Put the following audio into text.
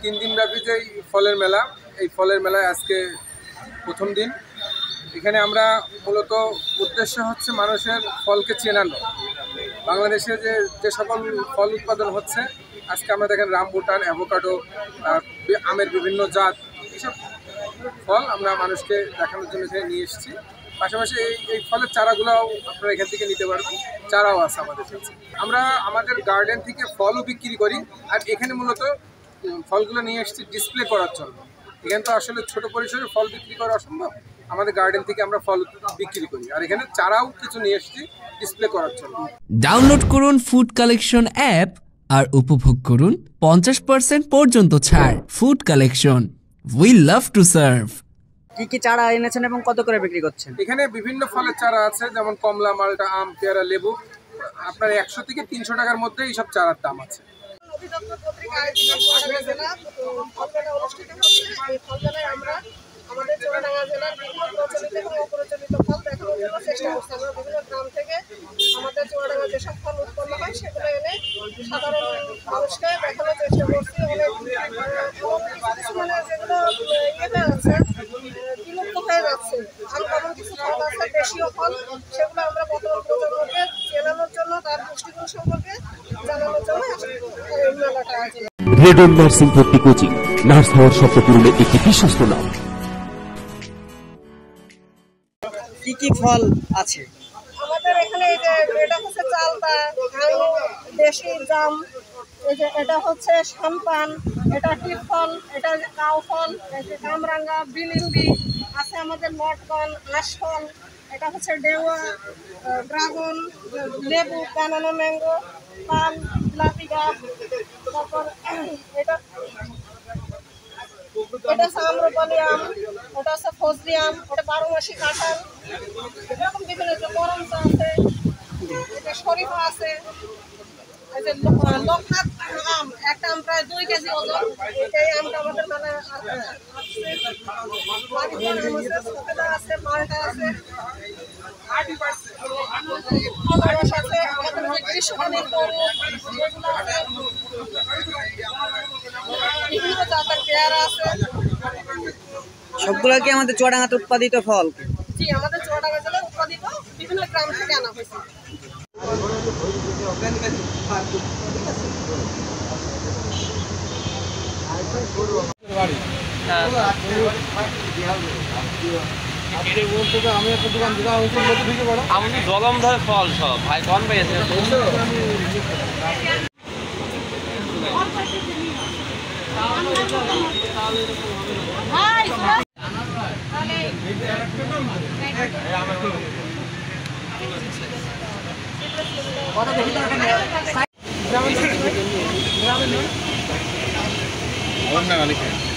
3 দিনব্যাপী যে ফলের মেলা, এই ফলের মেলায় আজকে প্রথম দিন। এখানে আমরা মূলত উদ্দেশ্য হচ্ছে মানুষের ফলকে চেনানো। বাংলাদেশে যে সকল ফল উৎপাদন হচ্ছে, আজকে আমরা দেখেন রামবুটান, অ্যাভোকাডো, আমের বিভিন্ন জাত, এইসব ফল আমরা মানুষকে দেখানোর জন্য এখানে নিয়ে এসেছি। পাশাপাশি এই ফলের চারাগুলোও আপনারা এখান থেকে নিতে পারবেন, চারাও আছে আমাদের কাছে। আমরা আমাদের গার্ডেন থেকে ফলও বিক্রি করি, আর এখানে মূলত ফলগুলো নিয়ে এসেছি ডিসপ্লে করার জন্য। এখানে তো আসলে ছোট পরিসরে ফল বিক্রি করা অসম্ভব, আমাদের গার্ডেন থেকে আমরা ফল বিক্রি করি, আর এখানে চারাও কিছু নিয়ে এসেছি ডিসপ্লে করার জন্য। ডাউনলোড করুন ফুড কালেকশন অ্যাপ আর উপভোগ করুন 50% পর্যন্ত ছাড়। Food collection, we love to serve. কি কি চারা এনেছেন এবং কত করে বিক্রি করছেন? এখানে বিভিন্ন ফলের চারা আছে, যেমন কমলা, মালটা, আম, পেয়ারা, লেবু। আপনার 100 থেকে 300 টাকার মধ্যে এইসব চারার দাম আছে। আমাদের চুয়াডাঙ্গা জেলার বিভিন্ন প্রচলিত এবং অপ্রচলিত ফল দেখানোর জন্য চেষ্টা করছি। আমরা বিভিন্ন গ্রাম থেকে আমাদের চুয়াডাঙ্গা যেসব ফল উৎপন্ন হয় সেগুলো এনে সাধারণ মানুষকে দেখানোর চেষ্টা করছি। অনেক মানে যেগুলো ইয়ে হয়ে যাচ্ছে, বিলুপ্ত হয়ে যাচ্ছে, আনকমন কিছু ফল আছে, দেশীয় ফল, সেগুলো আমরা বর্তমান প্রজন্মকে চেনানোর জন্য, তার পুষ্টিগুণ সম্পর্কে জানানোর জন্য এই মেলাটা আছে। গ্রেড ওয়ান নার্সিং ভর্তি কোচিং, নার্স হওয়ার স্বপ্ন পূরণের একটি বিশ্বস্ত নাম। কি কি ফল আছে আমাদের এখানে? এই যে এটা হচ্ছে চালতা, আঙুর, দেশি জাম, এই যে এটা হচ্ছে শামপান, এটা টিপ ফল, এটা যে কাউ ফল, এই যে কামরাঙ্গা, বিলিম্বি আছে, আমাদের মটকন, আশফল, এটা হচ্ছে ডেওয়া, ড্রাগন, লেবু, বানানা, ম্যাঙ্গো, পান, গোলাপি গাছ, তারপর এটা হচ্ছে আম্রপালি আম, ওটা হচ্ছে ফজলি আম, ওটা 12 মাসি কাঁঠাল, এরকম বিভিন্ন করমচা আছে, এটা শরীফা আছে, এই যে লোকনাথ আম, একটা আম প্রায় 2 কেজি ওজন। এই আমটা আমাদের মেলায় আসছে। সফেদা আছে, মালটা আছে, আনারস আছে, আমাদের যে গ্রীষ্মকালীন তরমুজ এগুলো আছে, বিভিন্ন জাতের পেয়ারা আছে। সবগুলো কি আমাদের চুয়াডাঙ্গাতে উৎপাদিত ফল? জি, আমাদের চুয়াডাঙ্গা জেলায় উৎপাদিত, বিভিন্ন গ্রাম থেকে আনা হয়েছে। আমাদের জলম ধরে ফল সব ভাই কম পেয়েছে। গ্রামের